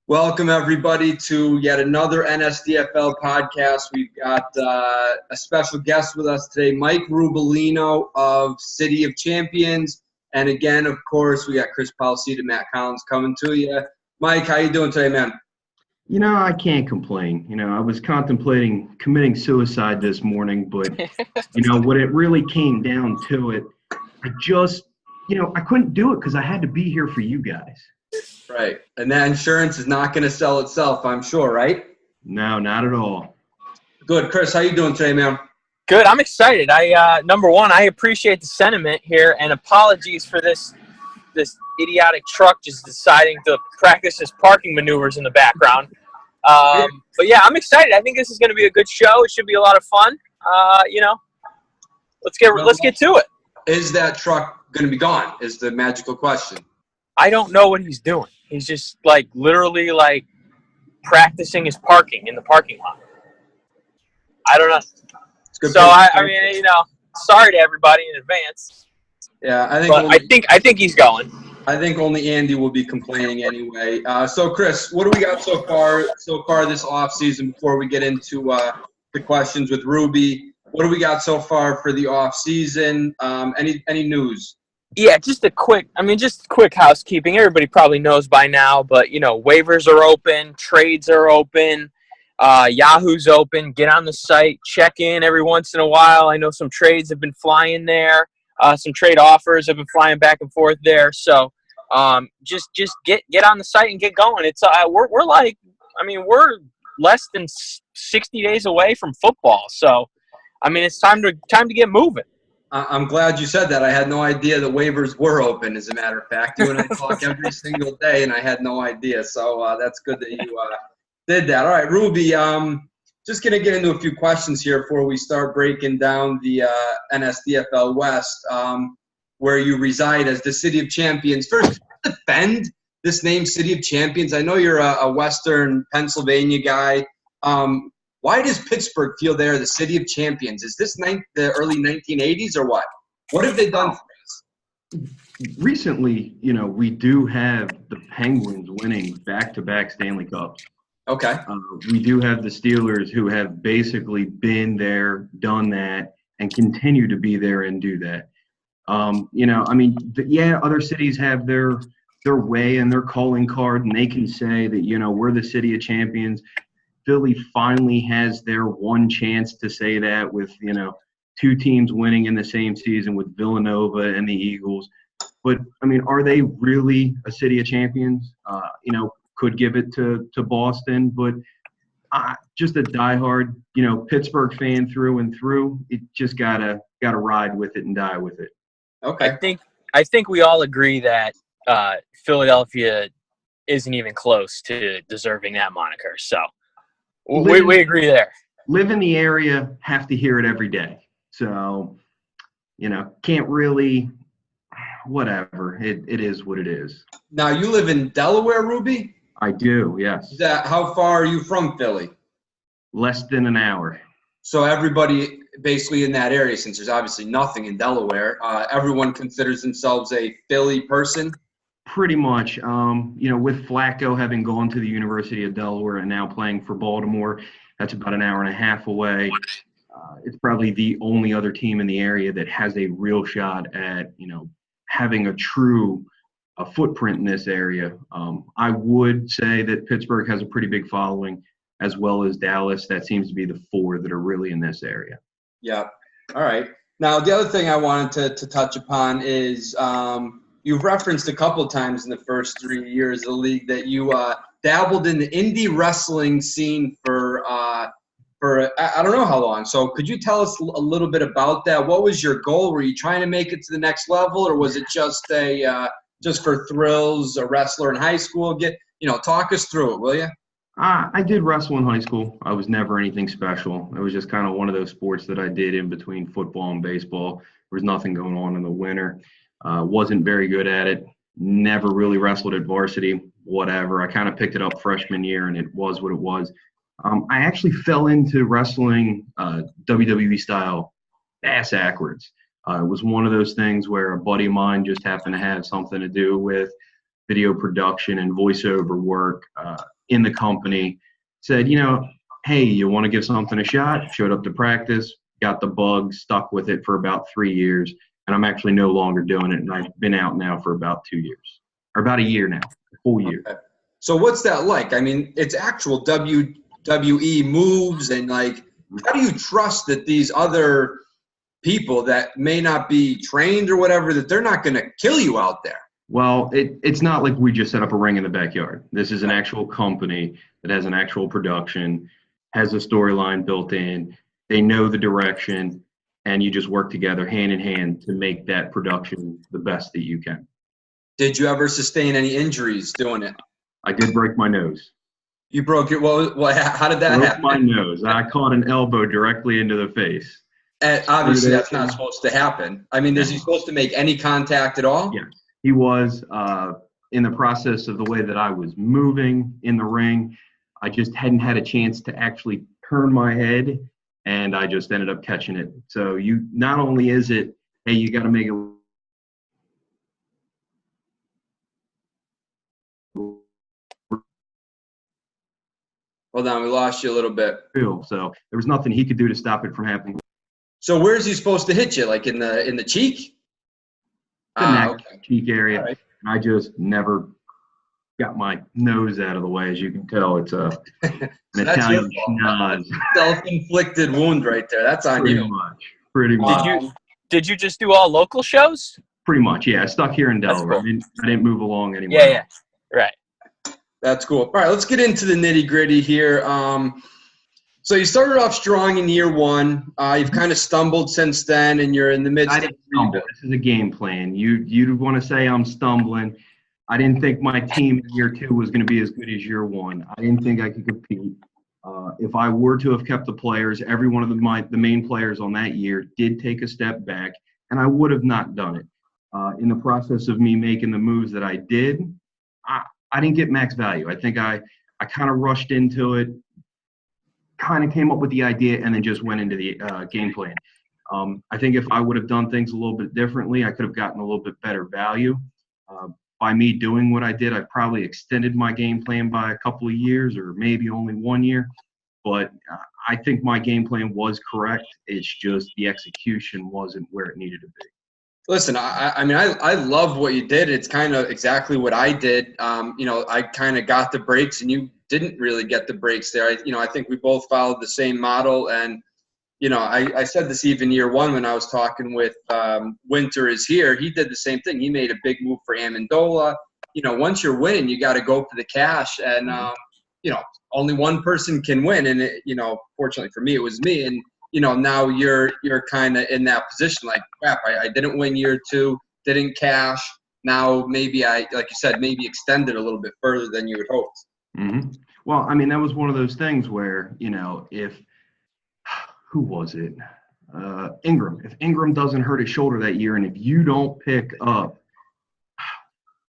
Welcome, everybody, to yet another NSDFL podcast. We've got a special guest with us today, Mike Rubelino of City of Champions. And again, of course, we got Chris Palcita, Matt Collins coming to you. Mike, how you doing today, man? You know, I can't complain. I was contemplating committing suicide this morning, but, when it really came down to it, I just, I couldn't do it because I had to be here for you guys. Right. And that insurance is not going to sell itself, I'm sure, right? No, not at all. Good. Chris, how you doing today, man? Good. I'm excited. Number one, I appreciate the sentiment here, and apologies for this idiotic truck just deciding to practice his parking maneuvers in the background. But yeah, I'm excited. I think this is going to be a good show. It should be a lot of fun. Let's get to it. Is that truck going to be gone? Is the magical question. I don't know what he's doing. He's just literally practicing his parking in the parking lot. I don't know. So I mean, sorry to everybody in advance. Yeah, I think he's going. I think only Andy will be complaining anyway. So Chris, what do we got so far this off season before we get into the questions with Ruby? What do we got so far for the off season? Any news? Yeah, just quick housekeeping. Everybody probably knows by now, but, waivers are open, trades are open, Yahoo's open. Get on the site, check in every once in a while. I know some trades have been flying there. Some trade offers have been flying back and forth there. So just get on the site and get going. It's we're less than 60 days away from football. So, it's time to get moving. I'm glad you said that. I had no idea the waivers were open, as a matter of fact. You and I talk every single day, and I had no idea. So that's good that you did that. All right, Ruby, just going to get into a few questions here before we start breaking down the NSDFL West, where you reside as the City of Champions. First, defend this name, City of Champions. I know you're a Western Pennsylvania guy. Why does Pittsburgh feel they're the City of Champions? Is this the early 1980s or what? What have they done for us? Recently, we do have the Penguins winning back-to-back Stanley Cups. Okay. We do have the Steelers who have basically been there, done that, and continue to be there and do that. Other cities have their way and their calling card, and they can say that, we're the City of Champions. Philly finally has their one chance to say that with, two teams winning in the same season with Villanova and the Eagles. But, are they really a City of Champions? Could give it to Boston, but just a diehard, Pittsburgh fan through and through. It just gotta ride with it and die with it. Okay. I think we all agree that Philadelphia isn't even close to deserving that moniker. So we agree there. Live in the area, have to hear it every day. So, can't really. Whatever. It is what it is. Now, you live in Delaware, Ruby? I do, yes. How far are you from Philly? Less than an hour. So everybody basically in that area, since there's obviously nothing in Delaware, everyone considers themselves a Philly person? Pretty much. With Flacco having gone to the University of Delaware and now playing for Baltimore, that's about an hour and a half away. It's probably the only other team in the area that has a real shot at, having a true footprint in this area. I would say that Pittsburgh has a pretty big following, as well as Dallas. That seems to be the four that are really in this area. Yeah. All right. Now, the other thing I wanted to touch upon is you've referenced a couple of times in the first 3 years of the league that you dabbled in the Indy Wrestling scene for I don't know how long. So could you tell us a little bit about that? What was your goal? Were you trying to make it to the next level, or was it just just for thrills, a wrestler in high school? Talk us through it, will you? I did wrestle in high school. I was never anything special. It was just kind of one of those sports that I did in between football and baseball. There was nothing going on in the winter. Wasn't very good at it. Never really wrestled at varsity, whatever. I kind of picked it up freshman year, and it was what it was. I actually fell into wrestling WWE style ass backwards. It was one of those things where a buddy of mine just happened to have something to do with video production and voiceover work. in the company said, hey, you want to give something a shot? Showed up to practice, got the bug, stuck with it for about 3 years, and I'm actually no longer doing it, and I've been out now for about 2 years, or about a year now, a full year. Okay. So what's that like? I mean, it's actual WWE moves, and like, how do you trust that these other people that may not be trained or whatever, that they're not going to kill you out there? Well, it's not like we just set up a ring in the backyard. This is an actual company that has an actual production, has a storyline built in. They know the direction, and you just work together hand in hand to make that production the best that you can. Did you ever sustain any injuries doing it? I did break my nose. You broke it. Well, how did that happen? My nose. I caught an elbow directly into the face. And obviously, that's not supposed to happen. I mean, is he supposed to make any contact at all? Yeah, he was. In the process of the way that I was moving in the ring, I just hadn't had a chance to actually turn my head, and I just ended up catching it. So not only is it, hey, you got to make it. Hold on, we lost you a little bit. So there was nothing he could do to stop it from happening. So where's he supposed to hit you? Like in the cheek? The neck, okay. cheek area. Right. I just never got my nose out of the way. As you can tell, it's an Italian schnoz. Self-inflicted wound right there. That's on you. Pretty much. Did you just do all local shows? Pretty much, yeah. I stuck here in Delaware. Cool. I didn't move along anymore. Yeah. Right. That's cool. All right, let's get into the nitty-gritty here. So you started off strong in year one. You've kind of stumbled since then, and you're in the midst of stumble. This is a game plan. You'd want to say I'm stumbling. I didn't think my team in year two was going to be as good as year one. I didn't think I could compete. If I were to have kept the players, every one of the main players on that year did take a step back, and I would have not done it. In the process of me making the moves that I did, I didn't get max value. I think I kind of rushed into it, kind of came up with the idea, and then just went into the game plan. I think if I would have done things a little bit differently, I could have gotten a little bit better value. By me doing what I did, I probably extended my game plan by a couple of years or maybe only 1 year. But I think my game plan was correct. It's just the execution wasn't where it needed to be. Listen, I mean, I love what you did. It's kind of exactly what I did. I kind of got the breaks, and you didn't really get the breaks there. I think we both followed the same model. And, I said this even year one when I was talking with Winter is here. He did the same thing. He made a big move for Amendola. Once you're winning, you got to go for the cash. And, only one person can win. And, fortunately for me, it was me. And, now you're kind of in that position like, crap, I didn't win year two, didn't cash. Now maybe like you said, maybe extend it a little bit further than you had hoped. Mm-hmm. Well, I mean, that was one of those things where, who was it? Ingram. If Ingram doesn't hurt his shoulder that year, and if you don't pick up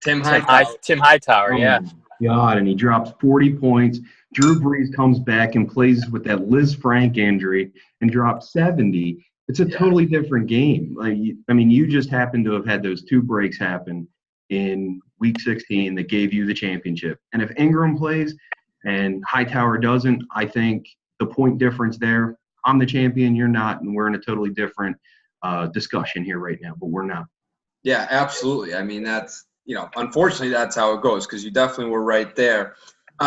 Tim Hightower, yeah. God, and he drops 40 points. Drew Brees comes back and plays with that Liz Frank injury and drops 70. It's a totally different game. You just happen to have had those two breaks happen in Week 16 that gave you the championship. And if Ingram plays and Hightower doesn't, I think the point difference there, I'm the champion, you're not, and we're in a totally different discussion here right now, but we're not. Yeah, absolutely. I mean, that's, unfortunately that's how it goes because you definitely were right there.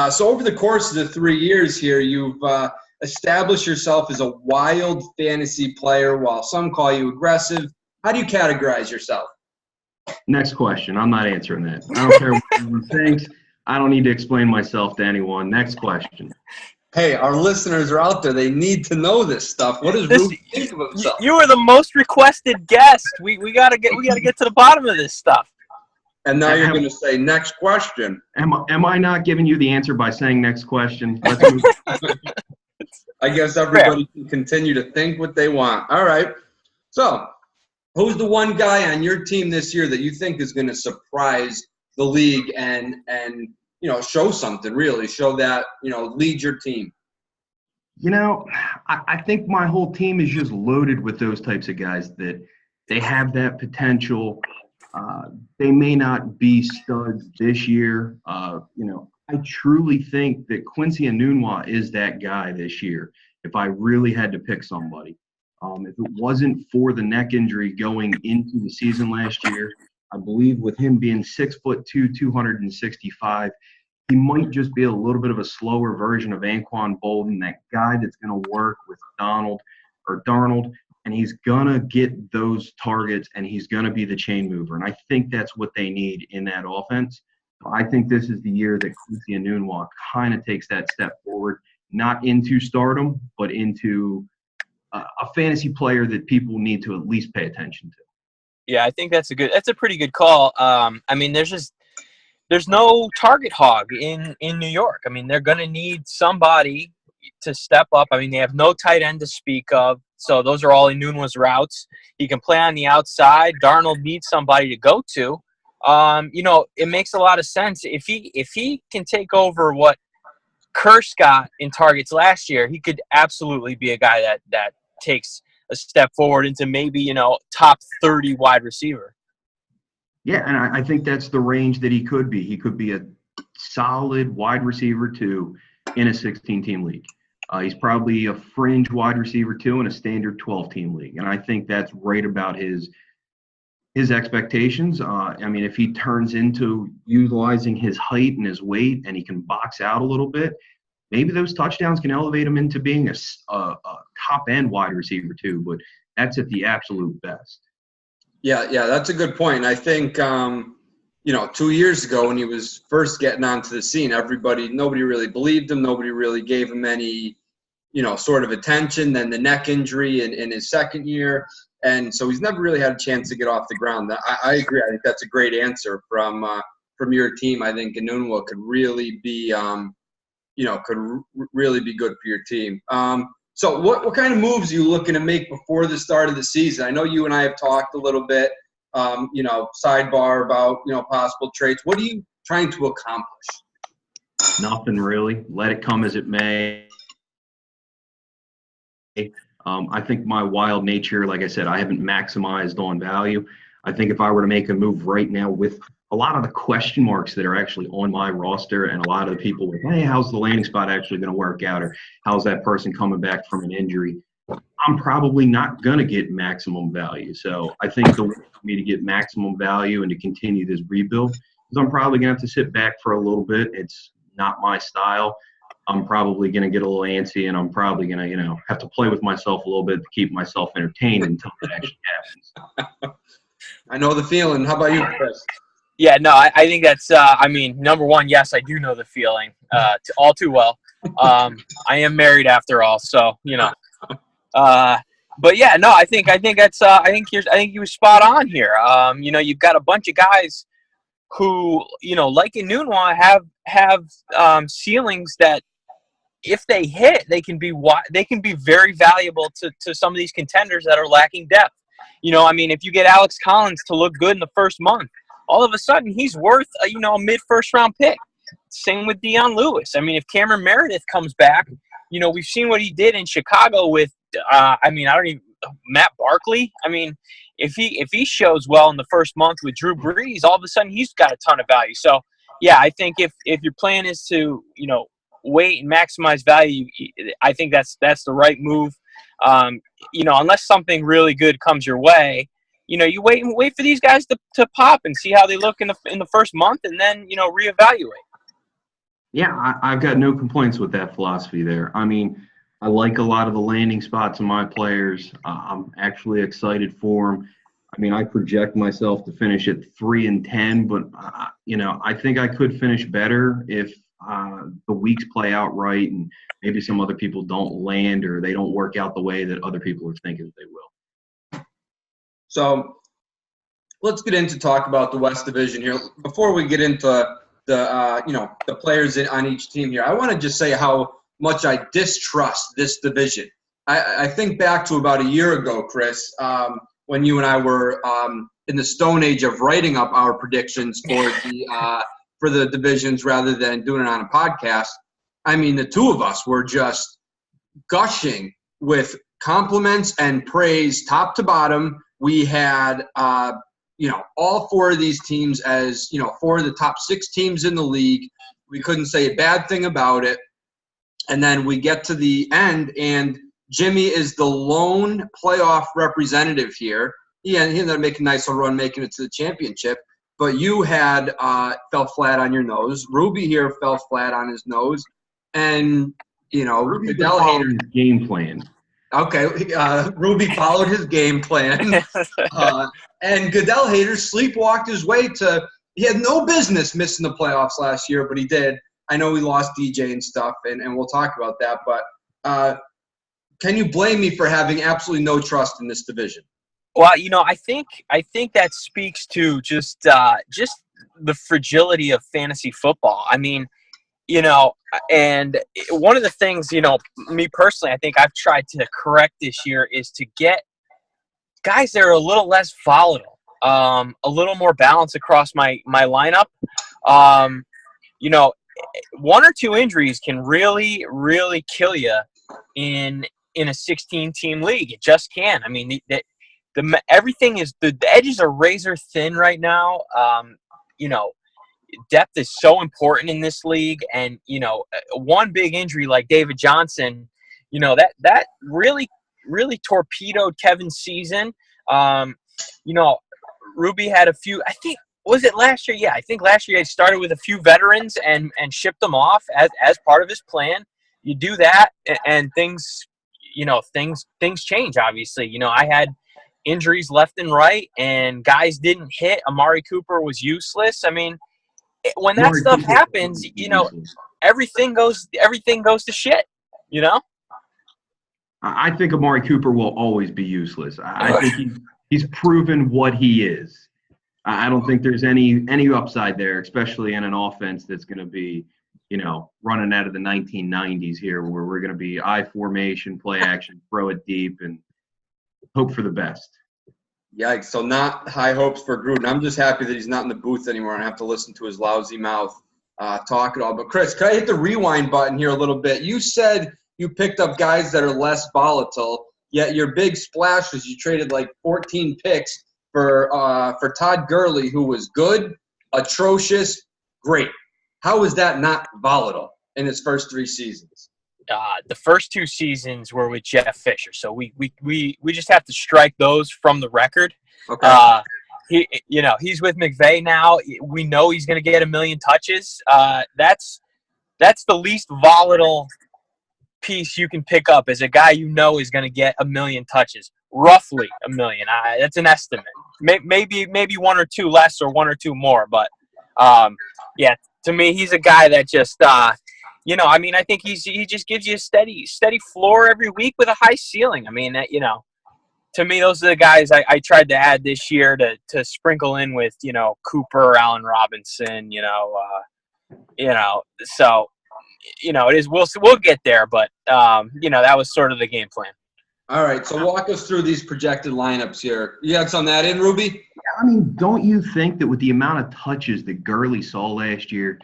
So over the course of the 3 years here, you've established yourself as a wild fantasy player while some call you aggressive. How do you categorize yourself? Next question. I'm not answering that. I don't care what anyone thinks. I don't need to explain myself to anyone. Next question. Hey, our listeners are out there. They need to know this stuff. What does Ruby think of himself? You were the most requested guest. We gotta get to the bottom of this stuff. And now you're going to say next question. Am I not giving you the answer by saying next question? Let's move. I guess everybody can continue to think what they want. All right. So, who's the one guy on your team this year that you think is going to surprise the league and show something, really? Show that, lead your team? I think my whole team is just loaded with those types of guys that they have that potential. They may not be studs this year. I truly think that Quincy Enunwa is that guy this year, if I really had to pick somebody. If it wasn't for the neck injury going into the season last year, I believe with him being 6'2", 265, he might just be a little bit of a slower version of Anquan Bolden, that guy that's going to work with Darnold, and he's going to get those targets, and he's going to be the chain mover. And I think that's what they need in that offense. So I think this is the year that Quincy Enunwa kind of takes that step forward, not into stardom, but into a fantasy player that people need to at least pay attention to. Yeah, I think that's a pretty good call. I mean, there's no target hog in New York. I mean, they're going to need somebody to step up. I mean, they have no tight end to speak of, so those are all Enunwa's routes. He can play on the outside. Darnold needs somebody to go to. It makes a lot of sense. If he can take over what Kirsch got in targets last year, he could absolutely be a guy that takes a step forward into maybe, top 30 wide receiver. Yeah, and I think that's the range that he could be. He could be a solid wide receiver 2 in a 16-team league. He's probably a fringe wide receiver 2 in a standard 12-team league. And I think that's right about his expectations. I mean, if he turns into utilizing his height and his weight and he can box out a little bit, maybe those touchdowns can elevate him into being a top-end wide receiver too, but that's at the absolute best. Yeah, that's a good point. And I think, 2 years ago when he was first getting onto the scene, nobody really believed him. Nobody really gave him any, sort of attention. Then the neck injury in his second year. And so he's never really had a chance to get off the ground. I agree. I think that's a great answer from your team. I think Enunwa could really be, really be good for your team. So what kind of moves are you looking to make before the start of the season? I know you and I have talked a little bit, sidebar about, possible trades. What are you trying to accomplish? Nothing really. Let it come as it may. I think my wild nature, like I said, I haven't maximized on value. I think if I were to make a move right now with a lot of the question marks that are actually on my roster and a lot of the people with, hey, how's the landing spot actually going to work out, or how's that person coming back from an injury, I'm probably not going to get maximum value. So I think the way for me to get maximum value and to continue this rebuild is I'm probably going to have to sit back for a little bit. It's not my style. I'm probably going to get a little antsy, and I'm probably going to, have to play with myself a little bit to keep myself entertained until it actually happens. I know the feeling. How about you, Chris? Yeah, no, I think that's, number one, yes, I do know the feeling all too well. I am married after all, so, but yeah, no, I think that's, I think you were spot on here. You've got a bunch of guys who, like Enunwa have ceilings that if they hit, they can be very valuable to some of these contenders that are lacking depth. If you get Alex Collins to look good in the first month, all of a sudden he's worth a mid-first round pick. Same with Deion Lewis. If Cameron Meredith comes back, we've seen what he did in Chicago with Matt Barkley. If he shows well in the first month with Drew Brees, all of a sudden he's got a ton of value. So yeah, I think if your plan is to wait and maximize value, I think that's the right move. Unless something really good comes your way, you wait for these guys to pop and see how they look in the first month, and then reevaluate. Yeah, I've got no complaints with that philosophy there. I like a lot of the landing spots of my players. I'm actually excited for them. I project myself to finish at 3-10, but I think I could finish better if the weeks play out right, and maybe some other people don't land or they don't work out the way that other people are thinking they will. So let's get into talk about the West Division here. Before we get into the players on each team here, I want to just say how much I distrust this division. I think back to about a year ago, Chris, when you and I were in the stone age of writing up our predictions for the divisions rather than doing it on a podcast. The two of us were just gushing with compliments and praise top to bottom. We had, all four of these teams as, 4 of the top 6 teams in the league. We couldn't say a bad thing about it. And then we get to the end, and Jimmy is the lone playoff representative here. He ended up making a nice little run, making it to the championship. But you had fell flat on your nose. Ruby here fell flat on his nose. And, Ruby Goodell followed his game plan. Okay, Ruby followed his game plan. And Goodell haters sleepwalked his way to – he had no business missing the playoffs last year, but he did. I know he lost DJ and stuff, and we'll talk about that. But can you blame me for having absolutely no trust in this division? Well, I think that speaks to just the fragility of fantasy football. I mean, and one of the things, me personally, I think I've tried to correct this year is to get guys that are a little less volatile, a little more balance across my lineup. One or two injuries can really, really kill you in a 16-team league. It just can. I mean, everything is the edges are razor thin right now. Depth is so important in this league, and one big injury like David Johnson, that really torpedoed Kevin's season. Ruby had a few. I think was it last year? Yeah, I think last year he started with a few veterans and shipped them off as part of his plan. You do that, and things change. Obviously, I had injuries left and right, and guys didn't hit. Amari Cooper was useless. I mean, when that stuff happens, everything goes to shit. I think Amari Cooper will always be useless. I think he's proven what he is. I don't think there's any upside there, especially in an offense that's going to be, running out of the 1990s here, where we're going to be I formation, play action, throw it deep, and hope for the best. Yikes. So not high hopes for Gruden. I'm just happy that he's not in the booth anymore and I have to listen to his lousy mouth talk it all. But, Chris, can I hit the rewind button here a little bit? You said you picked up guys that are less volatile, yet your big splash was you traded like 14 picks for Todd Gurley, who was good, atrocious, great. How is that not volatile in his first 3 seasons? The first 2 seasons were with Jeff Fisher, so we just have to strike those from the record. Okay. He's with McVay now. We know he's going to get 1 million touches. That's the least volatile piece you can pick up as a guy is going to get 1 million touches, roughly 1 million. That's an estimate. Maybe 1 or 2 less or 1 or 2 more, but to me, he's a guy that just. I think he just gives you a steady floor every week with a high ceiling. I mean, to me, those are the guys I tried to add this year to sprinkle in with, Cooper, Allen Robinson, so, it is, we'll get there, but, that was sort of the game plan. All right. So walk us through these projected lineups here. You got some of that in, Ruby? Yeah, I mean, don't you think that with the amount of touches that Gurley saw last year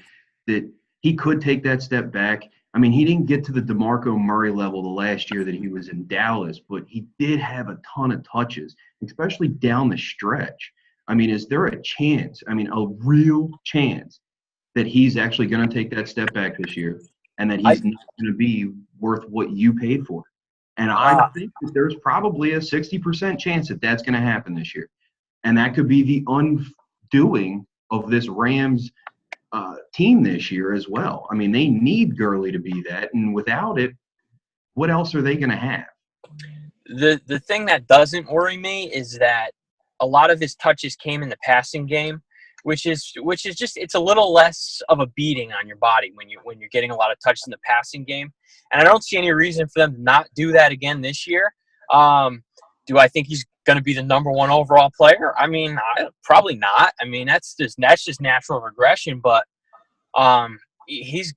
that he could take that step back? I mean, he didn't get to the DeMarco Murray level the last year that he was in Dallas, but he did have a ton of touches, especially down the stretch. I mean, is there a chance, a real chance that he's actually going to take that step back this year and that he's not going to be worth what you paid for? And I think that there's probably a 60% chance that that's going to happen this year. And that could be the undoing of this Rams team this year as well. I mean, they need Gurley to be that, and without it, what else are they going to have? The thing that doesn't worry me is that a lot of his touches came in the passing game, which is just, it's a little less of a beating on your body when you're getting a lot of touches in the passing game. And I don't see any reason for them to not do that again this year. Do I think he's going to be the number 1 overall player? I mean, probably not. I mean, that's just natural regression. But he's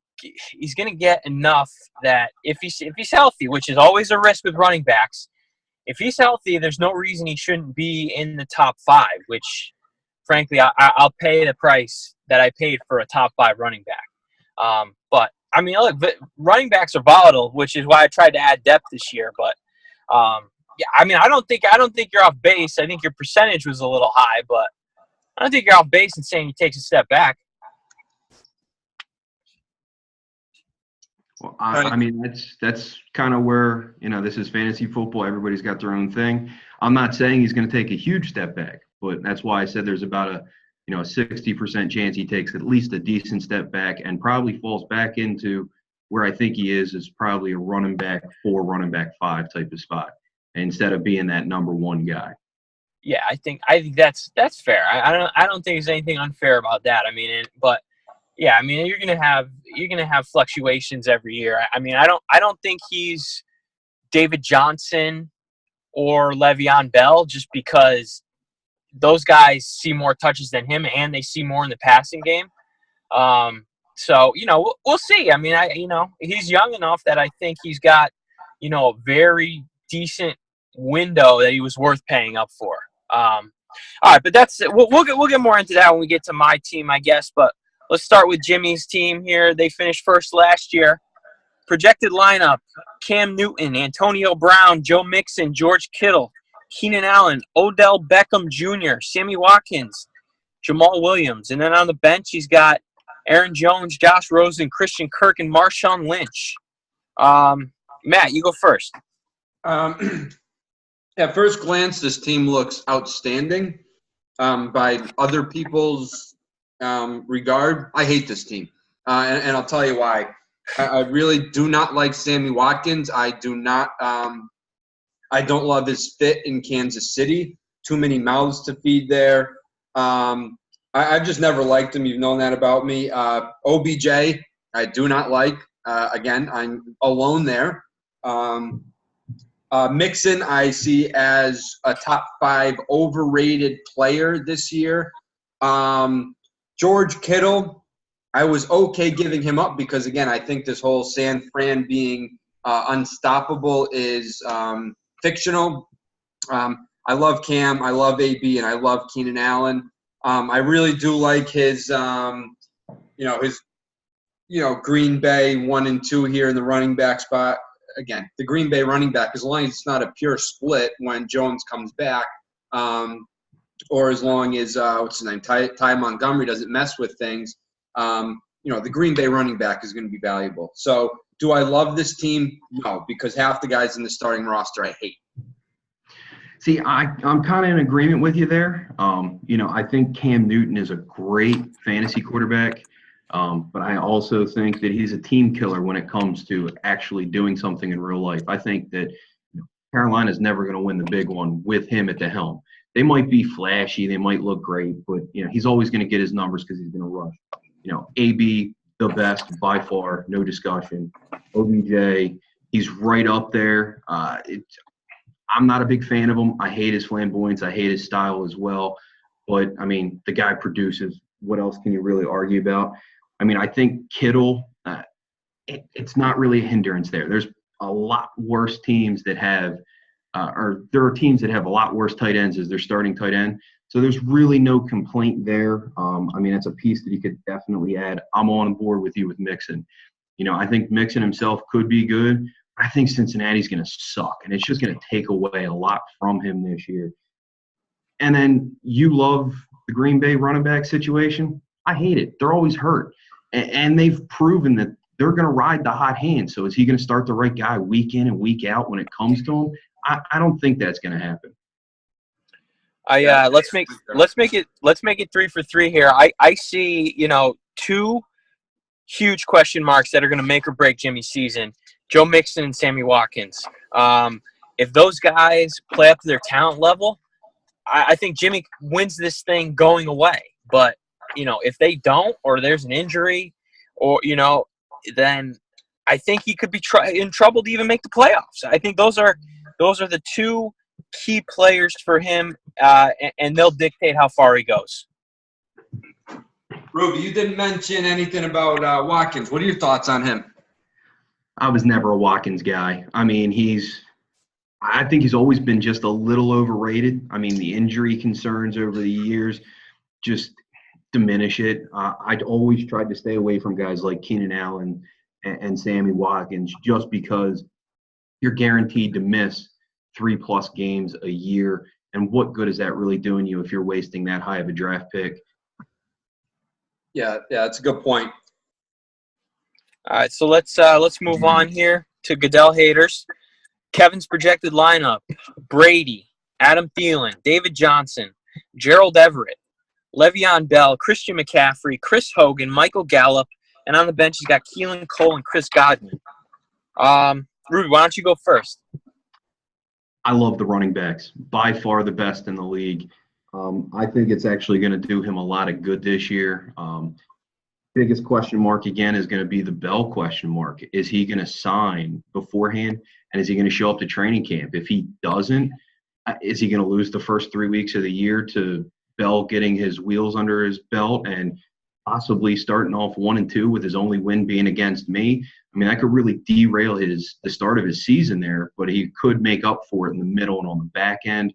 going to get enough that if he's healthy, which is always a risk with running backs, if he's healthy, there's no reason he shouldn't be in the top 5. Which, frankly, I'll pay the price that I paid for a top 5 running back. But I mean, look, running backs are volatile, which is why I tried to add depth this year. But yeah, I mean, I don't think you're off base. I think your percentage was a little high, but I don't think you're off base in saying he takes a step back. Well, I mean, that's kind of where, this is fantasy football. Everybody's got their own thing. I'm not saying he's going to take a huge step back, but that's why I said there's about a 60% chance he takes at least a decent step back and probably falls back into where I think he is probably a running back 4, running back 5 type of spot instead of being that number 1 guy. Yeah, I think that's fair. I don't think there's anything unfair about that. I mean, but yeah, I mean, you're gonna have fluctuations every year. I mean, I don't think he's David Johnson or Le'Veon Bell just because those guys see more touches than him and they see more in the passing game. So we'll see. I mean, he's young enough that I think he's got a very decent window that he was worth paying up for. All right, but that's it. We'll get more into that when we get to my team, I guess. But let's start with Jimmy's team here. They finished first last year. Projected lineup: Cam Newton, Antonio Brown, Joe Mixon, George Kittle, Keenan Allen, Odell Beckham Jr., Sammy Watkins, Jamal Williams. And then on the bench, he's got Aaron Jones, Josh Rosen, Christian Kirk, and Marshawn Lynch. Matt, you go first. At first glance, this team looks outstanding. By other people's regard, I hate this team. And I'll tell you why. I really do not like Sammy Watkins. I don't love his fit in Kansas City. Too many mouths to feed there. I've just never liked him. You've known that about me. OBJ, I do not like. Again, I'm alone there. Mixon, I see as a top 5 overrated player this year. George Kittle, I was okay giving him up because, again, I think this whole San Fran being unstoppable is fictional. I love Cam, I love AB, and I love Keenan Allen. I really do like his Green Bay 1 and 2 here in the running back spot. Again, the Green Bay running back, as long as it's not a pure split when Jones comes back, or as long as what's his name, Ty Montgomery doesn't mess with things, the Green Bay running back is going to be valuable. So, do I love this team? No, because half the guys in the starting roster I hate. See, I'm kind of in agreement with you there. I think Cam Newton is a great fantasy quarterback, but I also think that he's a team killer when it comes to actually doing something in real life. I think that Carolina's never going to win the big one with him at the helm. They might be flashy, they might look great, but he's always going to get his numbers because he's going to rush. AB, the best by far, no discussion. OBJ, he's right up there. I'm not a big fan of him. I hate his flamboyance. I hate his style as well. But, I mean, the guy produces. What else can you really argue about? I mean, I think Kittle, it's not really a hindrance there. There's a lot worse teams that have there are teams that have a lot worse tight ends as their starting tight end. So there's really no complaint there. I mean, that's a piece that you could definitely add. I'm on board with you with Mixon. I think Mixon himself could be good. I think Cincinnati's going to suck, and it's just going to take away a lot from him this year. And then you love the Green Bay running back situation. I hate it. They're always hurt, and they've proven that they're going to ride the hot hand. So is he going to start the right guy week in and week out when it comes to him? I don't think that's going to happen. Let's make it 3 for 3 here. I see 2 huge question marks that are going to make or break Jimmy's season. Joe Mixon and Sammy Watkins. If those guys play up to their talent level, I think Jimmy wins this thing going away. But, if they don't, or there's an injury, or, then I think he could be in trouble to even make the playoffs. I think those are the 2 key players for him, and they'll dictate how far he goes. Ruby, you didn't mention anything about Watkins. What are your thoughts on him? I was never a Watkins guy. I mean, I think he's always been just a little overrated. I mean, the injury concerns over the years just diminish it. I'd always tried to stay away from guys like Keenan Allen and Sammy Watkins just because you're guaranteed to miss 3+ games a year. And what good is that really doing you if you're wasting that high of a draft pick? Yeah, that's a good point. All right, so let's move on here to Goodell haters. Kevin's projected lineup: Brady, Adam Thielen, David Johnson, Gerald Everett, Le'Veon Bell, Christian McCaffrey, Chris Hogan, Michael Gallup, and on the bench he's got Keelan Cole and Chris Godwin. Ruby, why don't you go first? I love the running backs. By far the best in the league. I think it's actually going to do him a lot of good this year. Biggest question mark, again, is going to be the Bell question mark. Is he going to sign beforehand, and is he going to show up to training camp? If he doesn't, is he going to lose the first 3 weeks of the year to Bell getting his wheels under his belt and possibly starting off 1-2 with his only win being against me? I mean, that could really derail the start of his season there, but he could make up for it in the middle and on the back end.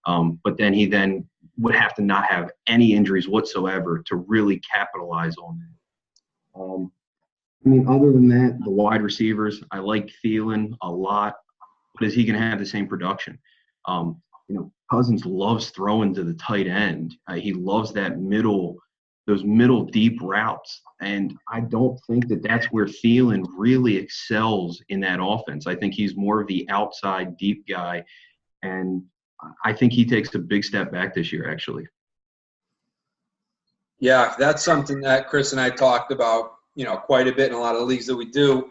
But then he would have to not have any injuries whatsoever to really capitalize on that. I mean, other than that, the wide receivers, I like Thielen a lot, but is he going to have the same production? Cousins loves throwing to the tight end. He loves those middle deep routes, and I don't think that's where Thielen really excels in that offense. I think he's more of the outside deep guy, and I think he takes a big step back this year, actually. Yeah, that's something that Chris and I talked about, quite a bit in a lot of the leagues that we do,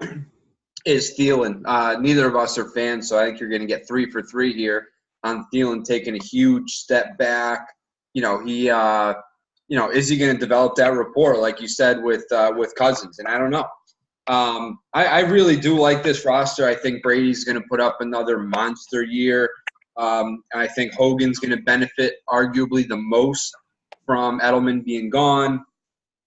is Thielen. Neither of us are fans, so I think you're going to get 3 for 3 here on Thielen taking a huge step back. Is he going to develop that rapport, like you said, with Cousins? And I don't know. I really do like this roster. I think Brady's going to put up another monster year. I think Hogan's going to benefit arguably the most from Edelman being gone.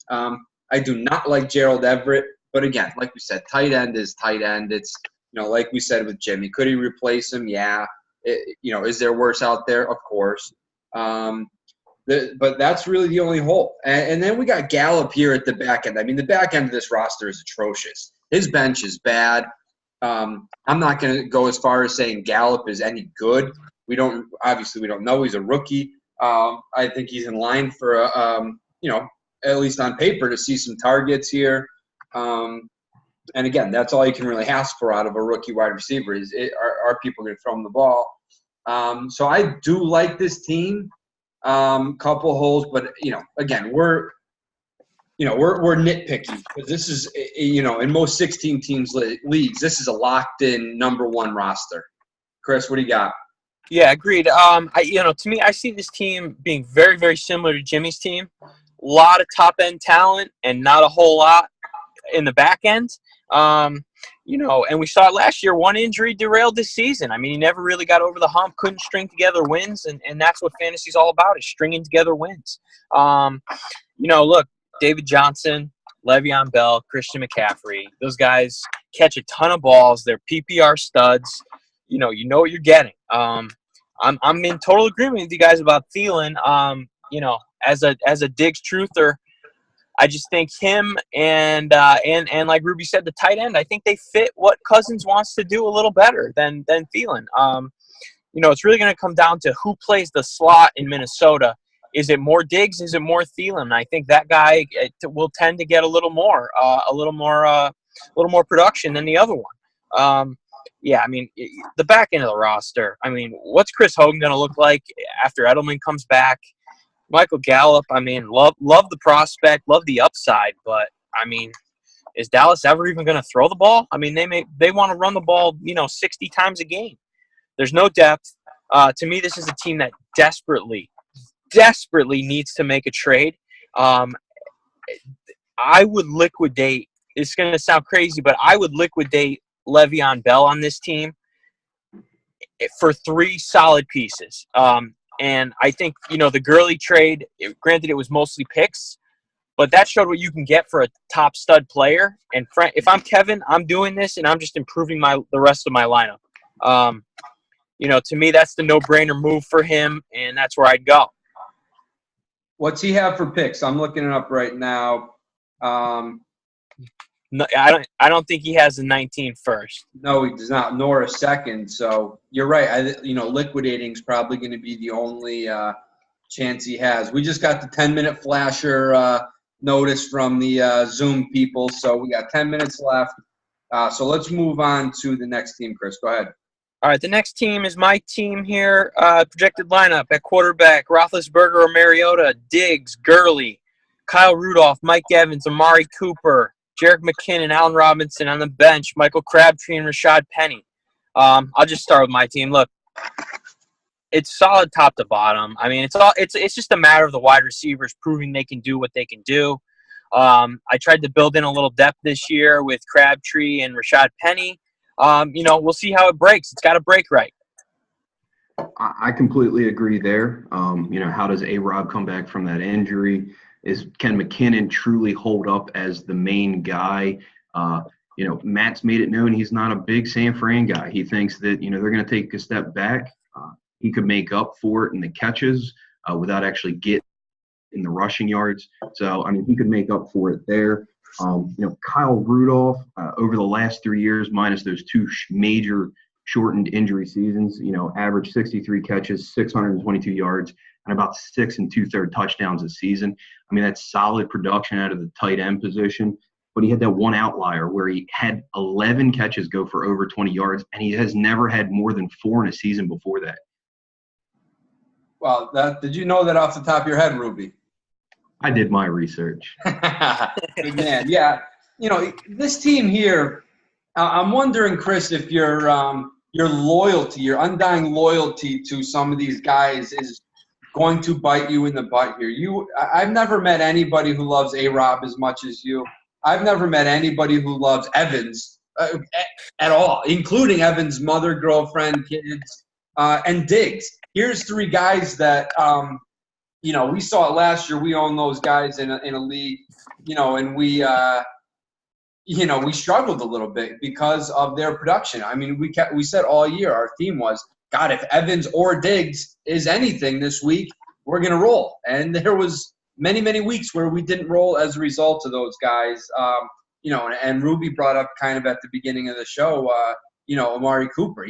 I do not like Gerald Everett, but again, like we said, tight end is tight end. It's, like we said with Jimmy, could he replace him? Yeah. Is there worse out there? Of course. But that's really the only hole. And then we got Gallup here at the back end. I mean, the back end of this roster is atrocious. His bench is bad. I'm not going to go as far as saying Gallup is any good. We don't know. He's a rookie. I think he's in line for, at least on paper, to see some targets here. And again, that's all you can really ask for out of a rookie wide receiver is are people going to throw him the ball? So I do like this team. Couple holes, but again, we're nitpicky because this is, in most 16 teams leagues, this is a locked-in number one roster. Chris, what do you got? Yeah, agreed. To me, I see this team being very, very similar to Jimmy's team. A lot of top-end talent and not a whole lot in the back end. And we saw it last year. One injury derailed this season. I mean, he never really got over the hump, couldn't string together wins, and that's what fantasy's all about, is stringing together wins. Look, David Johnson, Le'Veon Bell, Christian McCaffrey, those guys catch a ton of balls. They're PPR studs. You know what you're getting. I'm in total agreement with you guys about Thielen. As a Diggs truther, I just think him and like Ruby said, the tight end, I think they fit what Cousins wants to do a little better than Thielen. It's really going to come down to who plays the slot in Minnesota. Is it more Diggs? Is it more Thielen? I think that guy will tend to get a little more production than the other one. The back end of the roster. I mean, what's Chris Hogan going to look like after Edelman comes back? Michael Gallup, I mean, love the prospect, love the upside, but I mean, is Dallas ever even going to throw the ball? I mean, they want to run the ball, 60 times a game. There's no depth. To me, this is a team that desperately needs to make a trade. I would liquidate. It's going to sound crazy, but I would liquidate Le'Veon Bell on this team for 3 solid pieces. And I think, the Gurley trade, granted it was mostly picks, but that showed what you can get for a top stud player. And if I'm Kevin, I'm doing this and I'm just improving the rest of my lineup. To me, that's the no-brainer move for him, and that's where I'd go. What's he have for picks? I'm looking it up right now. No, I don't think he has a 19 first. No, he does not, nor a second. So you're right. Liquidating is probably going to be the only chance he has. We just got the 10-minute flasher notice from the Zoom people. So we got 10 minutes left. So let's move on to the next team, Chris. Go ahead. All right, the next team is my team here. Projected lineup at quarterback, Roethlisberger or Mariota, Diggs, Gurley, Kyle Rudolph, Mike Evans, Amari Cooper, Jerick McKinnon, Allen Robinson on the bench, Michael Crabtree and Rashad Penny. I'll just start with my team. Look, it's solid top to bottom. I mean, it's just a matter of the wide receivers proving they can do what they can do. I tried to build in a little depth this year with Crabtree and Rashad Penny. We'll see how it breaks. It's got to break right. I completely agree there. How does A-Rob come back from that injury? Can McKinnon truly hold up as the main guy? Matt's made it known he's not a big San Fran guy. He thinks that, they're going to take a step back. He could make up for it in the catches without actually getting in the rushing yards. So, he could make up for it there. Kyle Rudolph, over the last 3 years, minus those two major shortened injury seasons, averaged 63 catches, 622 yards, and about 6 2/3 touchdowns a season. That's solid production out of the tight end position. But he had that one outlier where he had 11 catches go for over 20 yards, and he has never had more than 4 in a season before that. Well, did you know that off the top of your head, Ruby? I did my research. Good man. Yeah. This team here, I'm wondering, Chris, if your loyalty, your undying loyalty to some of these guys is going to bite you in the butt here. I've never met anybody who loves A-Rob as much as you. I've never met anybody who loves Evans at all, including Evans' mother, girlfriend, kids, and Diggs. Here's 3 guys that we saw it last year. We own those guys in a league, and we struggled a little bit because of their production. We said all year our theme was, God, if Evans or Diggs is anything this week, we're going to roll. And there was many, many weeks where we didn't roll as a result of those guys. And Ruby brought up kind of at the beginning of the show, Amari Cooper.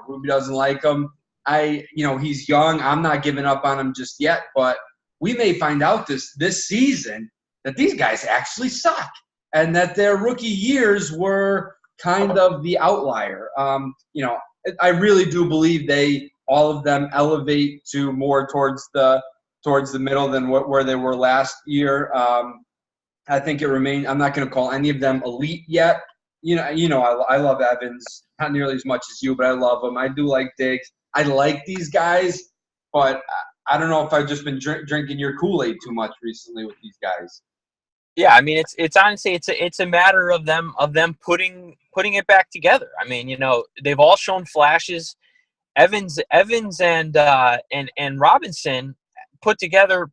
Ruby doesn't like him. He's young. I'm not giving up on him just yet, but we may find out this season that these guys actually suck and that their rookie years were kind of the outlier. I really do believe all of them elevate to more towards the middle than where they were last year. I think it remains. I'm not going to call any of them elite yet. I love Evans, not nearly as much as you, but I love him. I do like Diggs. I like these guys, but I don't know if I've just been drinking your Kool-Aid too much recently with these guys. Yeah, it's honestly it's a matter of them putting it back together. They've all shown flashes. Evans and Robinson put together,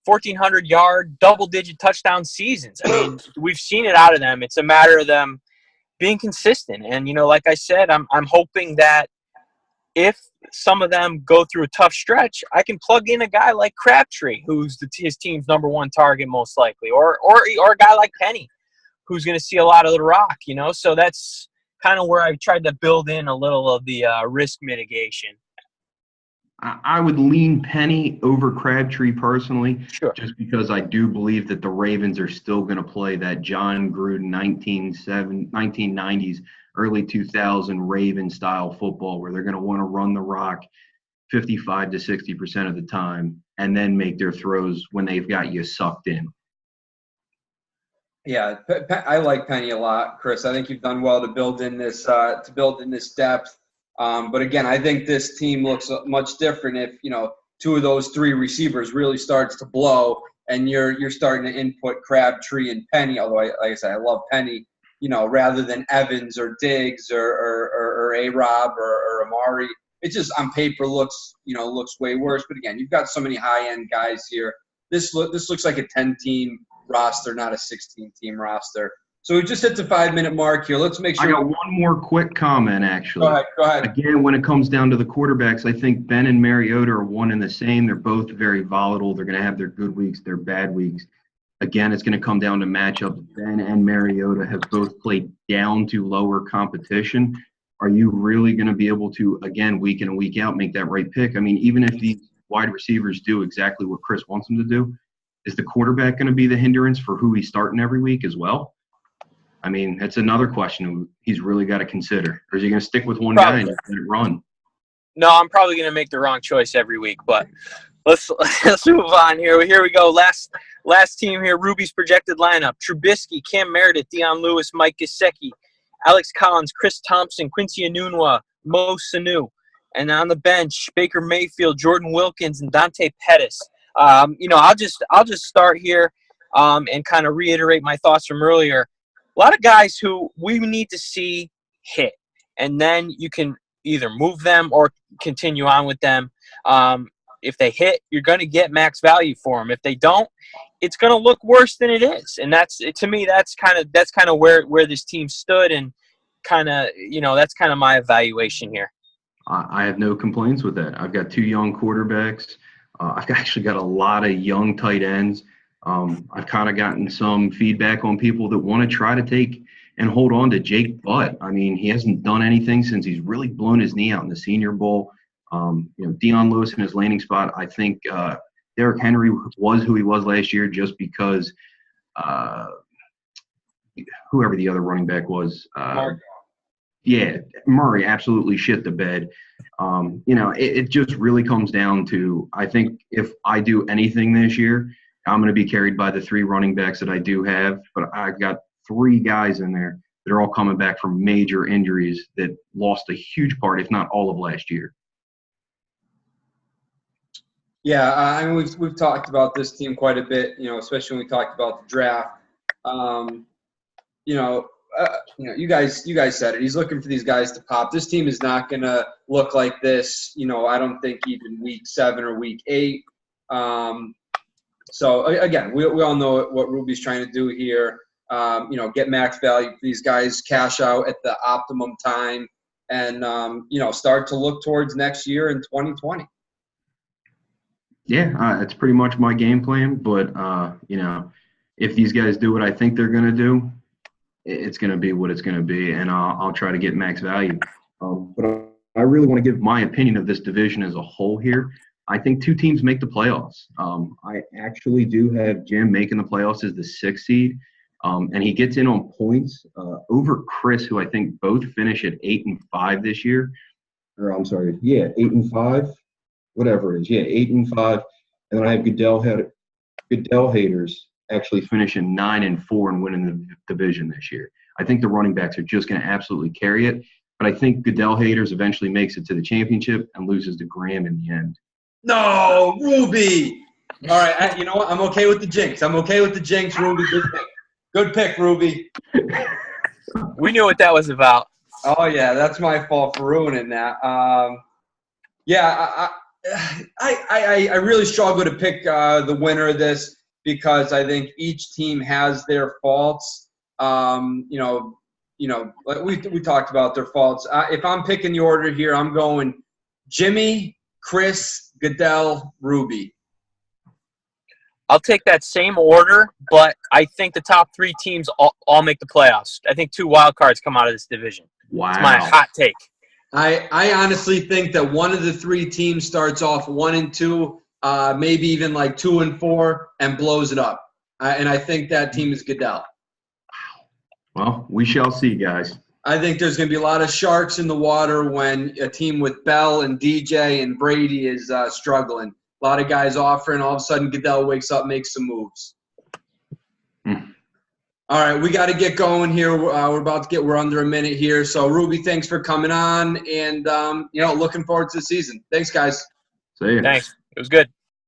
1,400 yard, double-digit touchdown seasons. We've seen it out of them. It's a matter of them being consistent. And, like I said, I'm hoping that if some of them go through a tough stretch, I can plug in a guy like Crabtree, who's his team's number 1 target most likely, or a guy like Penny, who's going to see a lot of the rock, So that's kind of where I tried to build in a little of the risk mitigation. I would lean Penny over Crabtree personally, sure, just because I do believe that the Ravens are still going to play that John Gruden 1990s, early 2000 Raven-style football where they're going to want to run the rock 55 to 60% of the time and then make their throws when they've got you sucked in. Yeah, I like Penny a lot, Chris. I think you've done well to build in this depth. But again, I think this team looks much different if 2 of those 3 receivers really starts to blow, and you're starting to input Crabtree and Penny. Although, like I said, I love Penny, rather than Evans or Diggs or A-Rob or Amari. It just on paper looks way worse. But again, you've got so many high-end guys here. This looks like a 10-team roster, not a 16-team roster. So we just hit the 5-minute mark here. Let's make sure. I got one more quick comment, actually. Go ahead. Again, when it comes down to the quarterbacks, I think Ben and Mariota are one and the same. They're both very volatile. They're going to have their good weeks, their bad weeks. Again, it's going to come down to matchups. Ben and Mariota have both played down to lower competition. Are you really going to be able to, again, week in and week out, make that right pick? Even if these wide receivers do exactly what Chris wants them to do, is the quarterback going to be the hindrance for who he's starting every week as well? I mean, that's another question he's really got to consider. Or is he going to stick with one guy and just let it run? No, I'm probably going to make the wrong choice every week, but let's move on here. Here we go. Last team here, Ruby's projected lineup: Trubisky, Cam Meredith, Deion Lewis, Mike Gesicki, Alex Collins, Chris Thompson, Quincy Enunwa, Mo Sanu. And on the bench, Baker Mayfield, Jordan Wilkins, and Dante Pettis. I'll just start here and kind of reiterate my thoughts from earlier. A lot of guys who we need to see hit, and then you can either move them or continue on with them. If they hit, you're going to get max value for them. If they don't, it's going to look worse than it is. And that's kind of where this team stood, and that's kind of my evaluation here. I have no complaints with that. I've got 2 young quarterbacks. I've actually got a lot of young tight ends. I've kind of gotten some feedback on people that want to try to take and hold on to Jake Butt. I mean, he hasn't done anything since he's really blown his knee out in the Senior Bowl. Deion Lewis in his landing spot. I think Derrick Henry was who he was last year just because whoever the other running back was. Yeah, Murray absolutely shit the bed. It just really comes down to, I think if I do anything this year, I'm going to be carried by the 3 running backs that I do have. But I've got 3 guys in there that are all coming back from major injuries that lost a huge part, if not all of last year. Yeah, I mean, we've talked about this team quite a bit, especially when we talked about the draft. You guys said it. He's looking for these guys to pop. This team is not going to look like this, I don't think even week 7 or week 8. So, again, we all know what Ruby's trying to do here. Get max value for these guys, cash out at the optimum time, and, start to look towards next year in 2020. Yeah, it's pretty much my game plan. But, if these guys do what I think they're going to do, it's going to be what it's going to be, and I'll try to get max value. But I really want to give my opinion of this division as a whole here. I think 2 teams make the playoffs. I actually do have Jim making the playoffs as the 6th seed, and he gets in on points over Chris, who I think both finish at 8-5 this year. Or I'm sorry, 8-5, whatever it is. 8-5, and then I have Goodell haters actually finishing 9-4 and winning the division this year. I think the running backs are just going to absolutely carry it, but I think Goodell haters eventually makes it to the championship and loses to Graham in the end. No, Ruby. All right, you know what? I'm okay with the jinx. Ruby. Good pick, Ruby. We knew what that was about. Oh yeah, that's my fault for ruining that. I really struggle to pick the winner of this, because I think each team has their faults. Like we talked about their faults. If I'm picking the order here, I'm going Jimmy, Chris, Goodell, Ruby. I'll take that same order, but I think the top 3 teams all make the playoffs. I think 2 wild cards come out of this division. Wow. It's my hot take. I honestly think that one of the 3 teams starts off 1-2, maybe even like 2-4, and blows it up. And I think that team is Goodell. Well, we shall see, guys. I think there's going to be a lot of sharks in the water when a team with Bell and DJ and Brady is struggling. A lot of guys offering. All of a sudden, Goodell wakes up, makes some moves. All right, we got to get going here. We're under a minute here. So, Ruby, thanks for coming on, and looking forward to the season. Thanks, guys. See you. Thanks. It was good.